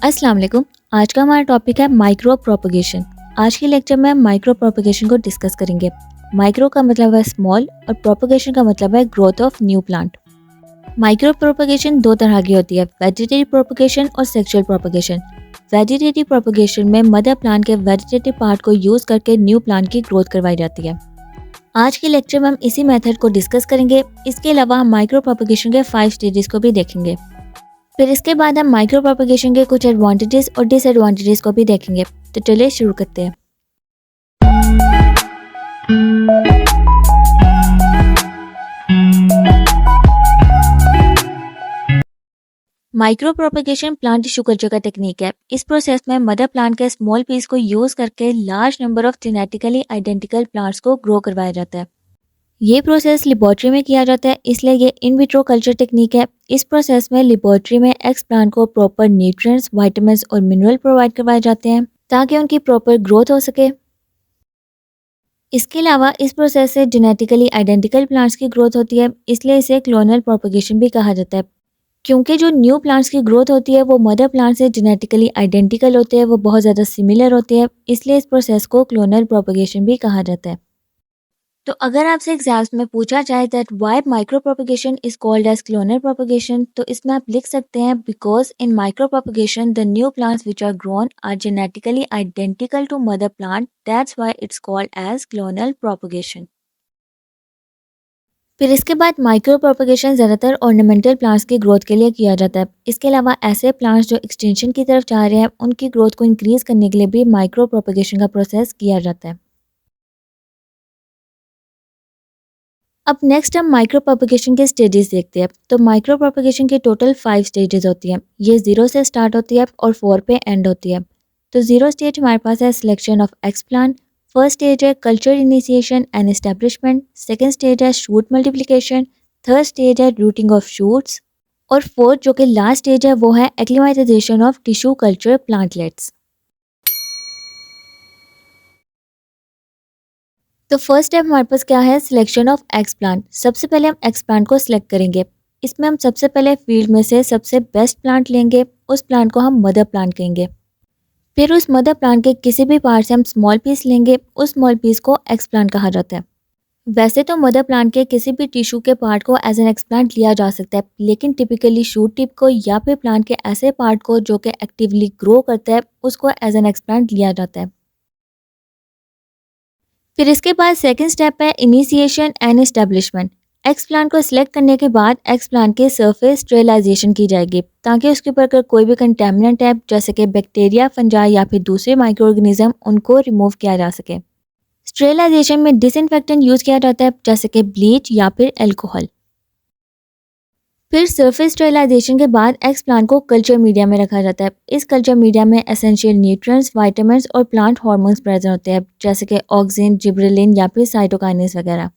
अस्सलाम वालेकुम। आज का हमारा टॉपिक है माइक्रो प्रोपगेशन। आज के लेक्चर में हम माइक्रो प्रोपगेशन को डिस्कस करेंगे। माइक्रो का मतलब है स्मॉल और प्रोपगेशन का मतलब है growth of new plant. Micro propagation दो तरह की होती है, वेजिटेटिव प्रोपगेशन और सेक्सुअल प्रोपगेशन। वेजिटेटिव प्रोपगेशन में मदर प्लांट के वेजिटेटिव पार्ट को यूज करके न्यू प्लांट की ग्रोथ करवाई जाती है। आज के लेक्चर में हम इसी मेथड को डिस्कस करेंगे। इसके अलावा हम माइक्रो प्रोपगेशन के 5 स्टेजेस को भी देखेंगे। फिर इसके बाद हम माइक्रो प्रोपगेशन के कुछ एडवांटेजेस और डिसएडवांटेजेस को भी देखेंगे। तो चलिए शुरू करते हैं। Micro propagation plant tissue culture का टेक्निक है। इस प्रोसेस में मदर प्लांट के स्मॉल पीस को यूज करके large number of genetically identical plants को ग्रो करवाया जाता है। ये प्रोसेस लेबोरेटरी में किया जाता है, इसलिए ये इन विट्रो कल्चर टेक्निक है। इस प्रोसेस में लेबोरेटरी में एक्स प्लांट को प्रॉपर न्यूट्रिएंट्स, विटामिन्स और मिनरल प्रोवाइड करवाए जाते हैं ताकि उनकी प्रॉपर ग्रोथ हो सके। इसके अलावा इस प्रोसेस से जेनेटिकली आइडेंटिकल प्लांट्स की ग्रोथ होती है, इसलिए इसे क्लोनल प्रोपगेशन भी कहा जाता है। क्योंकि जो न्यू प्लांट्स की ग्रोथ होती है वो मदर प्लांट से जेनेटिकली आइडेंटिकल होते हैं, वो बहुत ज़्यादा सिमिलर होते हैं, इसलिए इस प्रोसेस को क्लोनल प्रोपगेशन भी कहा जाता है। तो अगर आपसे एग्जाम्स में पूछा जाए that why micro propagation is called as clonal propagation, तो इसमें आप लिख सकते हैं because in micro propagation the new plants which are grown are genetically identical to mother plant, that's why it's called as clonal propagation. फिर इसके बाद micro propagation ज़्यादातर ऑर्नामेंटल प्लांट्स की ग्रोथ के लिए किया जाता है। इसके अलावा ऐसे प्लांट्स जो एक्सटेंशन की तरफ जा रहे हैं उनकी ग्रोथ को इंक्रीज करने के लिए भी माइक्रो प्रोपगेशन का प्रोसेस किया जाता है। अब नेक्स्ट हम माइक्रो प्रोपगेशन के स्टेजेस देखते हैं। तो माइक्रो प्रोपगेशन के टोटल 5 स्टेजेस होती हैं। ये 0 से स्टार्ट होती है और 4 पे एंड होती है। तो 0 स्टेज हमारे पास है selection of explant, first stage है culture initiation and establishment, second stage है शूट मल्टीप्लिकेशन, थर्ड स्टेज है रूटिंग ऑफ शूट्स और फोर्थ जो कि लास्ट स्टेज है वो है acclimatisation of tissue culture plantlets. तो फर्स्ट स्टेप हमारे पास क्या है, सिलेक्शन ऑफ एक्स प्लांट। सबसे पहले हम एक्स प्लांट को सिलेक्ट करेंगे। इसमें हम सबसे पहले फील्ड में से सबसे बेस्ट प्लांट लेंगे, उस प्लांट को हम मदर प्लांट कहेंगे। फिर उस मदर प्लांट के किसी भी पार्ट से हम स्मॉल पीस लेंगे, उस स्मॉल पीस को एक्स प्लांट कहा जाता है। वैसे तो मदर प्लांट के किसी भी टिश्यू के पार्ट को एज एन एक्स प्लांट लिया जा सकता है, लेकिन टिपिकली शूट टिप को या फिर प्लांट के ऐसे पार्ट को जो कि एक्टिवली ग्रो करता है उसको एज एन एक्स प्लांट लिया जाता है। फिर इसके बाद सेकंड स्टेप है initiation and establishment. X plant को सिलेक्ट करने के बाद एक्स प्लांट के सरफेस स्टेरिलाइजेशन की जाएगी ताकि उसके ऊपर अगर कोई भी कंटेमिनेंट है जैसे कि बैक्टीरिया, फंजाई या फिर दूसरे माइक्रो ऑर्गेनिज्म, उनको रिमूव किया जा सके। स्टेरिलाइजेशन में डिसइंफेक्टेंट यूज किया जाता है जैसे कि ब्लीच या फिर एल्कोहल। फिर सरफेस स्टेरिलाइजेशन के बाद एक्स प्लांट को कल्चर मीडिया में रखा जाता है। इस कल्चर मीडिया में एसेंशियल न्यूट्रिएंट्स, विटामिन्स और प्लांट हार्मोन्स प्रेजेंट होते हैं जैसे कि ऑक्सिन, जिबरेलिन या फिर साइटोकाइनेस वगैरह।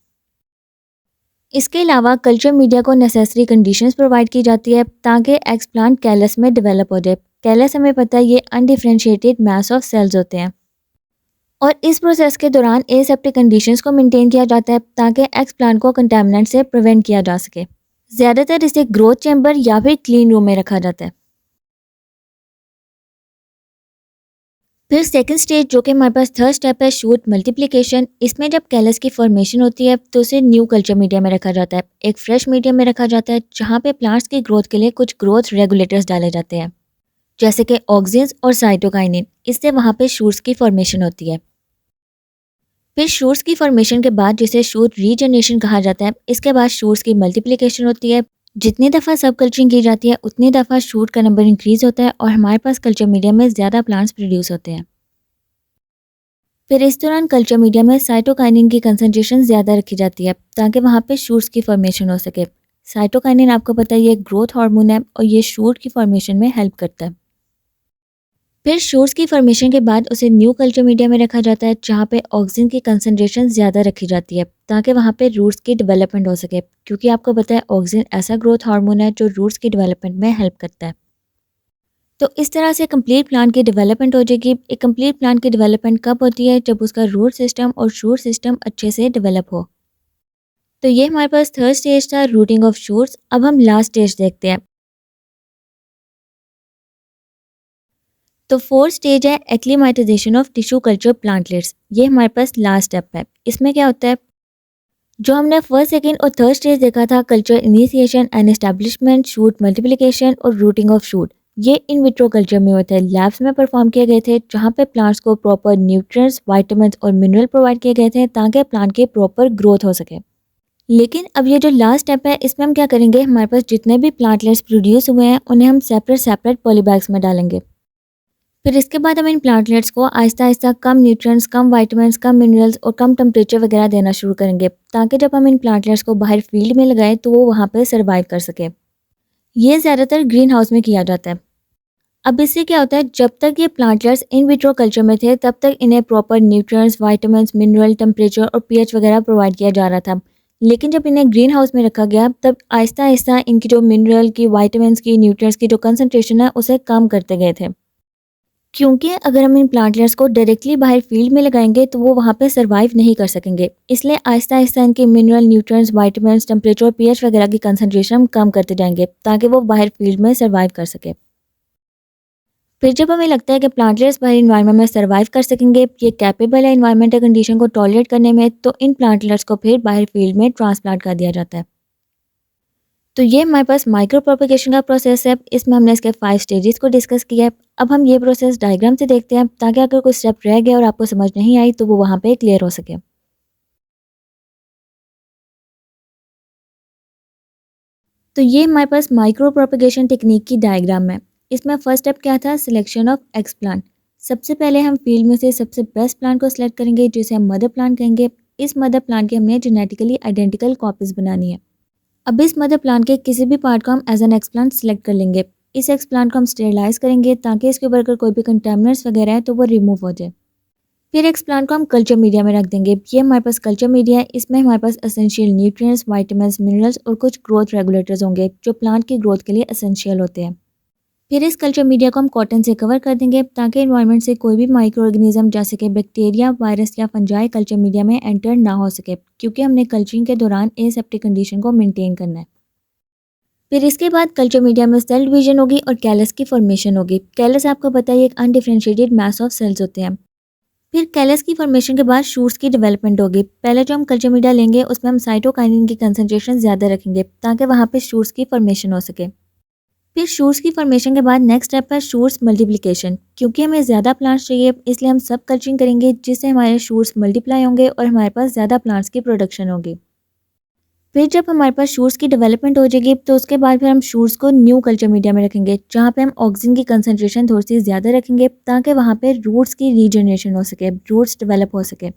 इसके अलावा कल्चर मीडिया को नेसेसरी कंडीशंस प्रोवाइड की जाती है ताकि एक्स प्लांट कैलस में डेवलप हो जाए। कैलस हमें पता है ये अनडिफरेंशिएटेड मैस ऑफ सेल्स होते हैं और इस प्रोसेस के दौरान एसेप्टिक कंडीशंस को मेंटेन किया जाता है ताकि एक्स प्लांट को कंटामिनेंट से प्रिवेंट किया जा सके। ज़्यादातर इसे ग्रोथ चैम्बर या फिर क्लीन रूम में रखा जाता है। फिर सेकंड स्टेज जो कि हमारे पास थर्ड स्टेप है शूट मल्टीप्लिकेशन। इसमें जब कैलस की फॉर्मेशन होती है तो उसे न्यू कल्चर मीडिया में रखा जाता है, एक फ्रेश मीडिया में रखा जाता है जहाँ पे प्लांट्स की ग्रोथ के लिए कुछ ग्रोथ रेगुलेटर्स डाले जाते हैं जैसे कि ऑक्सिन्स और साइटोकाइनिन। इससे वहाँ पे शूट्स की फॉर्मेशन होती है। फिर शूट्स की फॉर्मेशन के बाद जिसे शूट रीजनरेशन कहा जाता है, इसके बाद शूट्स की मल्टीप्लिकेशन होती है। जितनी दफ़ा सब कल्चरिंग की जाती है उतनी दफ़ा शूट का नंबर इंक्रीज होता है और हमारे पास कल्चर मीडिया में ज़्यादा प्लांट्स प्रोड्यूस होते हैं। फिर इस दौरान कल्चर मीडिया में साइटोकाइनिन की कंसंट्रेशन ज़्यादा रखी जाती है ताकि वहाँ पे शूट्स की फॉर्मेशन हो सके। साइटोकाइनिन आपको पता है ये ग्रोथ हार्मोन है और ये शूट की फॉर्मेशन में हेल्प करता है। फिर शूट्स की फॉर्मेशन के बाद उसे न्यू कल्चर मीडिया में रखा जाता है जहाँ पे ऑक्सीजन की कंसंट्रेशन ज़्यादा रखी जाती है ताकि वहाँ पे रूट्स की डेवलपमेंट हो सके, क्योंकि आपको पता है ऑक्सीजन ऐसा ग्रोथ हार्मोन है जो रूट्स की डेवलपमेंट में हेल्प करता है। तो इस तरह से कंप्लीट प्लांट की डेवलपमेंट हो जाएगी। एक कंप्लीट प्लांट की डेवलपमेंट कब होती है, जब उसका रूट सिस्टम और शूट सिस्टम अच्छे से डेवलप हो। तो ये हमारे पास थर्ड स्टेज था, रूटिंग ऑफ शूट्स। अब हम लास्ट स्टेज देखते हैं। तो फोर्थ स्टेज है एक्लीमेटाइजेशन ऑफ टिश्यू कल्चर प्लांटलेट्स। ये हमारे पास लास्ट स्टेप है। इसमें क्या होता है, जो हमने फर्स्ट सेकंड और थर्ड स्टेज देखा था, culture initiation and establishment, shoot multiplication और रूटिंग ऑफ शूट, ये इन विट्रो कल्चर में होता है, लैब्स में परफॉर्म किए गए थे, जहाँ पे प्लांट्स को प्रॉपर न्यूट्रिएंट्स, विटामिन्स और मिनरल प्रोवाइड किए गए थे ताकि प्लांट की प्रॉपर ग्रोथ हो सके। लेकिन अब ये जो लास्ट स्टेप है, इसमें हम क्या करेंगे, हमारे पास जितने भी प्लांटलेट्स प्रोड्यूस हुए हैं उन्हें हम सेपरेट सेपरेट पॉलीबैग्स में डालेंगे। फिर इसके बाद हम इन प्लांटलेट्स को आहिस्ता आहिस्ता कम न्यूट्रिएंट्स, कम विटामिन्स, कम मिनरल्स और कम टेम्परेचर वगैरह देना शुरू करेंगे, ताकि जब हम इन प्लांटलेट्स को बाहर फील्ड में लगाएं तो वो वहाँ पे सर्वाइव कर सके। ये ज़्यादातर ग्रीन हाउस में किया जाता है। अब इससे क्या होता है, जब तक ये प्लांटलेट्स इन विट्रो कल्चर में थे तब तक इन्हें proper nutrients, vitamins, mineral, temperature और पीएच वगैरह प्रोवाइड किया जा रहा था। लेकिन जब इन्हें ग्रीन हाउस में रखा गया तब आहिस्ता आहिस्ता इनकी जो मिनरल की, विटामिन्स की, न्यूट्रिएंट्स की जो कंसनट्रेशन है उसे कम करते गए थे। क्योंकि अगर हम इन प्लांटलेट्स को डायरेक्टली बाहर फील्ड में लगाएंगे तो वो वहाँ पे सर्वाइव नहीं कर सकेंगे, इसलिए आहिस्ता आहिस्ता इनके मिनरल, न्यूट्रिएंट्स, विटामिन्स, टेम्परेचर और पीएच वगैरह की कंसनट्रेशन हम कम करते जाएंगे ताकि वो बाहर फील्ड में सर्वाइव कर सके। फिर जब हमें लगता है कि प्लांटलेट्स बाहर इन्वायरमेंट में सर्वाइव कर सकेंगे, ये कैपेबल है इन्वायरमेंटल कंडीशन को टॉलरेट करने में, तो इन प्लांटलेट्स को फिर बाहर फील्ड में ट्रांसप्लांट कर दिया जाता है। तो ये हमारे पास माइक्रो प्रोपेगेशन का प्रोसेस है। इसमें हमने इसके 5 स्टेजेस को डिस्कस किया है। अब हम ये प्रोसेस डायग्राम से देखते हैं ताकि अगर कोई स्टेप रह गया और आपको समझ नहीं आई तो वो वहाँ पे क्लियर हो सके। तो ये हमारे पास माइक्रो प्रोपेगेशन टेक्निक की डायग्राम है। इसमें फर्स्ट स्टेप क्या था, सिलेक्शन ऑफ एक्स प्लांट। सबसे पहले हम फील्ड में से सबसे बेस्ट प्लांट को सिलेक्ट करेंगे जिसे हम मदर प्लांट कहेंगे। इस मदर प्लांट की हमने जेनेटिकली आइडेंटिकल कॉपीज बनानी है। अब इस मदर प्लांट के किसी भी पार्ट को हम एज एन एक्सप्लांट सेलेक्ट कर लेंगे। इस एक्सप्लांट को हम स्टेरिलाइज करेंगे ताकि इसके ऊपर अगर कोई भी कंटेमिनेंट्स वगैरह है तो वो रिमूव हो जाए। फिर एक्सप्लांट को हम कल्चर मीडिया में रख देंगे। ये हमारे पास कल्चर मीडिया है। इसमें हमारे पास एसेंशियल न्यूट्रिएंट्स, विटामिन्स, मिनरल्स और कुछ ग्रोथ रेगुलेटर्स होंगे जो प्लांट की ग्रोथ के लिए एसेंशियल होते हैं। फिर इस कल्चर मीडिया को हम कॉटन से कवर कर देंगे ताकि इन्वायरमेंट से कोई भी माइक्रो ऑर्गेनिज्म जैसे कि बैक्टीरिया, वायरस या फंजाई कल्चर मीडिया में एंटर ना हो सके, क्योंकि हमने कल्चरिंग के दौरान एसेप्टिक कंडीशन को मेंटेन करना है। फिर इसके बाद कल्चर मीडिया में सेल डिवीजन होगी और कैलस की फॉर्मेशन होगी। कैलस आपको पता है एक अनडिफरेंशिएटेड मैस ऑफ सेल्स होते हैं। फिर कैलस की फॉर्मेशन के बाद शूट्स की डेवलपमेंट होगी। पहले जो हम कल्चर मीडिया लेंगे उसमें हम साइटोकाइनिन की कंसंट्रेशन ज़्यादा रखेंगे ताकि वहाँ पे शूट्स की फॉर्मेशन हो सके। फिर शूट्स की फॉर्मेशन के बाद नेक्स्ट स्टेप है शूट्स मल्टीप्लिकेशन। क्योंकि हमें ज़्यादा प्लांट्स चाहिए इसलिए हम सब कल्चरिंग करेंगे जिससे हमारे शूट्स मल्टीप्लाई होंगे और हमारे पास ज़्यादा प्लांट्स की प्रोडक्शन होगी। फिर जब हमारे पास शूट्स की डेवलपमेंट हो जाएगी तो उसके बाद फिर हम शूट्स को न्यू कल्चर मीडिया में रखेंगे जहाँ पे हम ऑक्सीजन की कंसंट्रेशन थोड़ी सी ज़्यादा रखेंगे ताकि वहाँ पे रूट्स की रीजनरेशन हो सके, रूट्स डेवलप हो सके।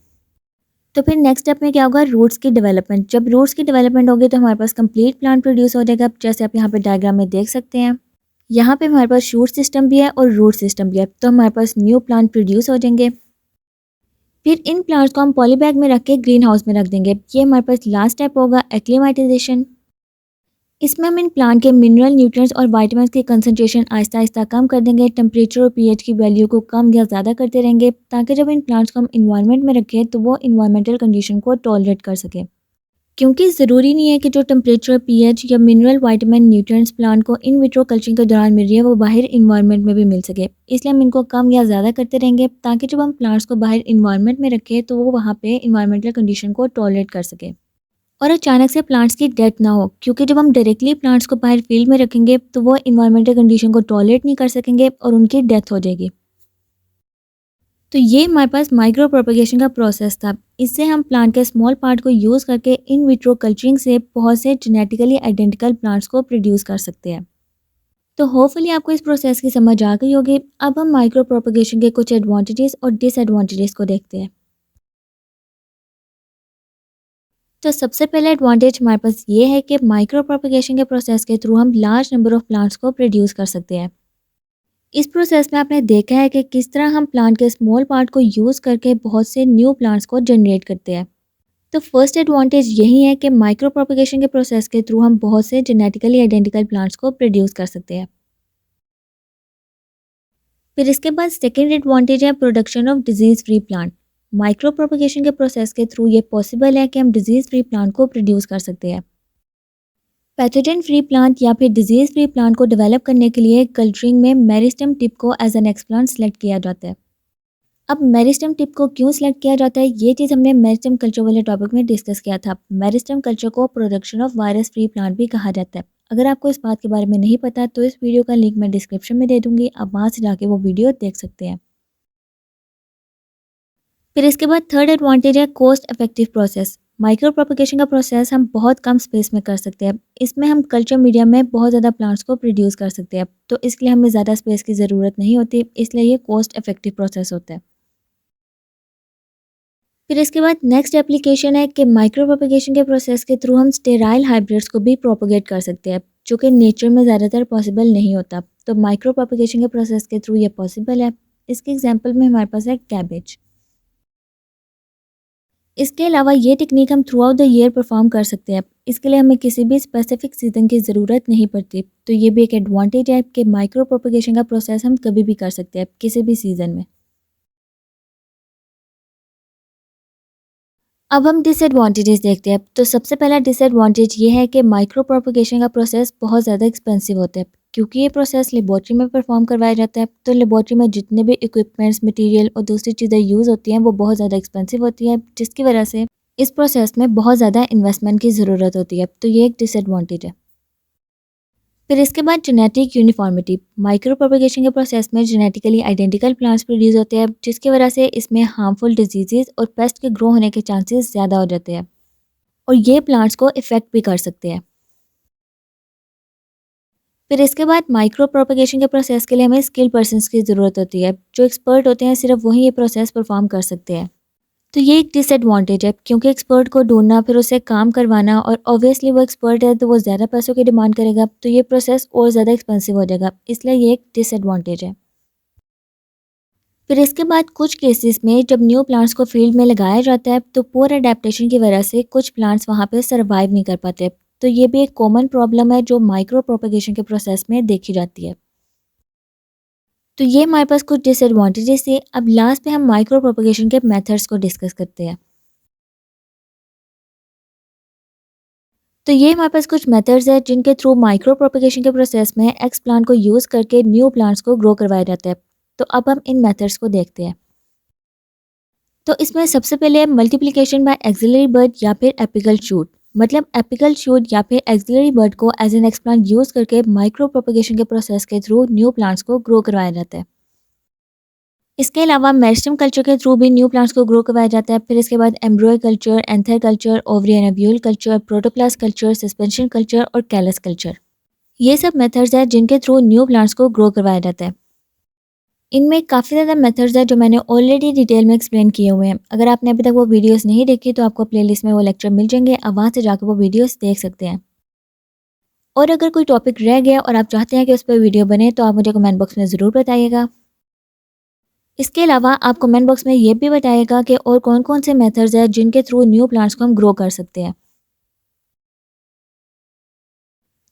तो फिर नेक्स्ट स्टेप में क्या होगा, रूट्स की डेवलपमेंट। जब रूट्स की डेवलपमेंट होगी तो हमारे पास कंप्लीट प्लांट प्रोड्यूस हो जाएगा, जैसे आप यहाँ पे डायग्राम में देख सकते हैं। यहाँ पे हमारे पास शूट सिस्टम भी है और रूट सिस्टम भी है, तो हमारे पास न्यू प्लांट प्रोड्यूस हो जाएंगे। फिर इन प्लांट्स को हम पॉलीबैग में रख के ग्रीन हाउस में रख देंगे। ये हमारे पास लास्ट स्टेप होगा एक्लीमेटाइजेशन। इसमें हम इन प्लांट के मिनरल, न्यूट्रिएंट्स और विटामिन्स की कंसंट्रेशन आहिस्ता आहिस्ता कम कर देंगे। टेम्परेचर और पीएच की वैल्यू को कम या ज़्यादा करते रहेंगे ताकि जब इन प्लांट्स को हम इन्वायरमेंट में रखें तो वो इन्वायरमेंटल कंडीशन को टॉलरेट कर सके। क्योंकि ज़रूरी नहीं है कि जो टेम्परेचर, पीएच या मिनरल, विटामिन, न्यूट्रिएंट्स प्लांट को इन विट्रो कल्चरिंग के दौरान मिल रही है वो बाहर इन्वायरमेंट में भी मिल सके, इसलिए हम इनको कम या ज़्यादा करते रहेंगे ताकि जब हम प्लांट्स को बाहर इन्वायरमेंट में रखें तो वो वहाँ पे इन्वायरमेंटल कंडीशन को टॉलरेट कर सके और अचानक से प्लांट्स की डेथ ना हो। क्योंकि जब हम डायरेक्टली प्लांट्स को बाहर फील्ड में रखेंगे तो वो इन्वायरमेंटल कंडीशन को टॉलरेट नहीं कर सकेंगे और उनकी डेथ हो जाएगी। तो ये हमारे पास माइक्रो प्रोपेगेशन का प्रोसेस था। इससे हम प्लांट के स्मॉल पार्ट को यूज़ करके इन विट्रो कल्चरिंग से बहुत से जेनेटिकली आइडेंटिकल प्लांट्स को प्रोड्यूस कर सकते हैं। तो होपफुली आपको इस प्रोसेस की समझ आ गई होगी। अब हम माइक्रो प्रोपेगेशन के कुछ एडवांटेजेस और डिसएडवांटेजेस को देखते हैं। तो सबसे पहला एडवांटेज हमारे पास ये है कि माइक्रो प्रोपेगेशन के प्रोसेस के थ्रू हम लार्ज नंबर ऑफ प्लांट्स को प्रोड्यूस कर सकते हैं। इस प्रोसेस में आपने देखा है कि किस तरह हम प्लांट के स्मॉल पार्ट को यूज़ करके बहुत से न्यू प्लांट्स को जनरेट करते हैं। तो फर्स्ट एडवांटेज यही है कि माइक्रो प्रोपेगेशन के प्रोसेस के थ्रू हम बहुत से जेनेटिकली आइडेंटिकल प्लांट्स को प्रोड्यूस कर सकते हैं। फिर इसके बाद सेकेंड एडवांटेज है production of disease free plant. Micro propagation के प्रोसेस के थ्रू ये पॉसिबल है कि हम डिजीज़ फ्री प्लांट को प्रोड्यूस कर सकते हैं। पैथोजन फ्री प्लांट या फिर डिजीज़ फ्री प्लांट को डेवलप करने के लिए कल्चरिंग में मेरिस्टेम टिप को एज एन एक्सप्लांट सेलेक्ट किया जाता है। अब मेरिस्टेम टिप को क्यों सेलेक्ट किया जाता है, ये चीज़ हमने मेरिस्टेम कल्चर वाले टॉपिक में डिस्कस किया था। मेरिस्टेम कल्चर को production of virus free plant भी कहा जाता है। अगर आपको इस बात के बारे में नहीं पता तो इस वीडियो का लिंक मैं डिस्क्रिप्शन में दे दूंगी, आप वहाँ से जाके वो वीडियो देख सकते हैं। फिर इसके बाद थर्ड एडवांटेज है cost effective process. Micro propagation का प्रोसेस हम बहुत कम स्पेस में कर सकते हैं। इसमें हम कल्चर मीडिया में बहुत ज़्यादा प्लांट्स को प्रोड्यूस कर सकते हैं, तो इसके लिए हमें ज़्यादा स्पेस की ज़रूरत नहीं होती, इसलिए ये कॉस्ट इफेक्टिव प्रोसेस होता है। फिर इसके बाद नेक्स्ट एप्लीकेशन है कि माइक्रो प्रोपगेशन के प्रोसेस के थ्रू हम स्टेराइल हाइब्रिड्स को भी प्रोपगेट कर सकते हैं, जो कि नेचर में ज़्यादातर पॉसिबल नहीं होता। तो माइक्रो प्रोपगेशन के प्रोसेस के थ्रू ये पॉसिबल है। इसके एग्जांपल में हमारे पास है कैबेज। इसके अलावा ये टेक्निक हम through out the year perform कर सकते हैं। इसके लिए हमें किसी भी स्पेसिफिक सीज़न की ज़रूरत नहीं पड़ती, तो ये भी एक एडवांटेज है कि माइक्रो प्रोपगेशन का प्रोसेस हम कभी भी कर सकते हैं, किसी भी सीज़न में। अब हम डिसएडवांटेजेस देखते हैं। तो सबसे पहला डिसएडवांटेज ये है कि माइक्रो प्रोपगेशन का प्रोसेस बहुत ज़्यादा एक्सपेंसिव होता है, क्योंकि ये प्रोसेस लेबॉर्ट्री में परफॉर्म करवाया जाता है। तो लेबॉर्ट्री में जितने भी इक्विपमेंट्स, मटेरियल और दूसरी चीज़ें यूज़ होती हैं वो बहुत ज़्यादा एक्सपेंसिव होती हैं, जिसकी वजह से इस प्रोसेस में बहुत ज़्यादा इन्वेस्टमेंट की ज़रूरत होती है। तो ये एक डिसएडवांटेज है। फिर इसके बाद जेनेटिक यूनिफॉर्मिटी। माइक्रो प्रोपगेशन के प्रोसेस में जेनेटिकली आइडेंटिकल प्लांट्स प्रोड्यूस होते हैं, जिसकी वजह से इसमें हार्मफुल डिजीज़ और पेस्ट के ग्रो होने के चांसेस ज़्यादा हो जाते हैं, और ये प्लांट्स को इफ़ेक्ट भी कर सकते हैं। फिर इसके बाद माइक्रो प्रोपगेशन के प्रोसेस के लिए हमें स्किल पर्सन्स की ज़रूरत होती है। जो एक्सपर्ट होते हैं सिर्फ वही ये प्रोसेस परफॉर्म कर सकते हैं। तो ये एक डिसएडवांटेज है, क्योंकि एक्सपर्ट को ढूंढना, फिर उसे काम करवाना, और ऑब्वियसली वो एक्सपर्ट है तो वो ज़्यादा पैसों की डिमांड करेगा, तो ये प्रोसेस और ज़्यादा एक्सपेंसिव हो जाएगा, इसलिए ये एक डिसएडवांटेज है। फिर इसके बाद कुछ केसेस में जब न्यू प्लांट्स को फील्ड में लगाया जाता है तो पुअर अडेप्टेशन की वजह से कुछ प्लांट्स वहाँ पे सर्वाइव नहीं कर पाते। तो ये भी एक कॉमन प्रॉब्लम है जो माइक्रो प्रोपगेशन के प्रोसेस में देखी जाती है। तो ये हमारे पास कुछ डिसएडवांटेजेस थे। अब लास्ट पे हम माइक्रो प्रोपगेशन के मेथड्स को डिस्कस करते हैं। तो ये हमारे पास कुछ मेथड्स हैं जिनके थ्रू माइक्रो प्रोपगेशन के प्रोसेस में एक्स प्लांट को यूज़ करके न्यू प्लांट्स को ग्रो करवाया जाता है। तो अब हम इन मेथड्स को देखते हैं। तो इसमें सबसे पहले मल्टीप्लिकेशन बाय एक्सिलरी बर्ड या फिर एपिकल शूट। मतलब एपिकल शूट या फिर एक्सिलरी बर्ड को एज एन एक्सप्लांट यूज़ करके माइक्रो प्रोपगेशन के प्रोसेस के थ्रू न्यू प्लांट्स को ग्रो करवाया जाता है। इसके अलावा मेरिस्टेम कल्चर के थ्रू भी न्यू प्लांट्स को ग्रो करवाया जाता है। फिर इसके बाद embryo culture, anther culture, ovary ovule culture, protoplast culture, suspension culture और कैलस कल्चर। ये सब मेथड्स हैं जिनके थ्रू न्यू प्लांट्स को ग्रो करवाया जाता है। इनमें काफ़ी ज़्यादा मेथड्स हैं जो मैंने ऑलरेडी डिटेल में एक्सप्लेन किए हुए हैं। अगर आपने अभी तक वो वीडियोस नहीं देखी तो आपको प्लेलिस्ट में वो लेक्चर मिल जाएंगे, आप वहाँ से जाकर वो वीडियोस देख सकते हैं। और अगर कोई टॉपिक रह गया और आप चाहते हैं कि उस पर वीडियो बने तो आप मुझे कमेंट बॉक्स में ज़रूर बताइएगा। इसके अलावा आप कमेंट बॉक्स में ये भी बताइएगा कि और कौन कौन से मेथड्स हैं जिनके थ्रू न्यू प्लांट्स को हम ग्रो कर सकते हैं।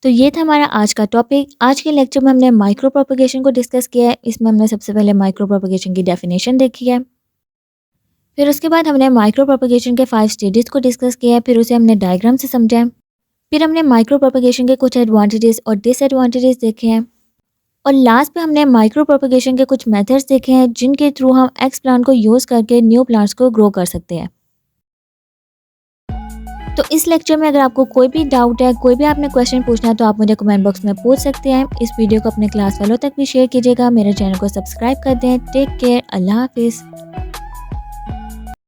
तो ये था हमारा आज का टॉपिक। आज के लेक्चर में हमने माइक्रो प्रोपगेशन को डिस्कस किया है। इसमें हमने सबसे पहले माइक्रो प्रोपगेशन की डेफिनेशन देखी है। फिर उसके बाद हमने माइक्रो प्रोपगेशन के 5 स्टेजेस को डिस्कस किया है, फिर उसे हमने डायग्राम से समझा है। फिर हमने माइक्रो प्रोपगेशन के कुछ एडवांटेजेस और डिसएडवांटेजेस देखे हैं, और लास्ट पे हमने माइक्रो प्रोपगेशन के कुछ मेथड्स देखे हैं जिनके थ्रू हम एक्स प्लांट को यूज़ करके न्यू प्लांट्स को ग्रो कर सकते हैं। तो इस लेक्चर में अगर आपको कोई भी डाउट है, कोई भी आपने क्वेश्चन पूछना है तो आप मुझे कमेंट बॉक्स में पूछ सकते हैं। इस वीडियो को अपने क्लास वालों तक भी शेयर कीजिएगा। मेरे चैनल को सब्सक्राइब कर दें। Take care. अल्लाह हाफिज़।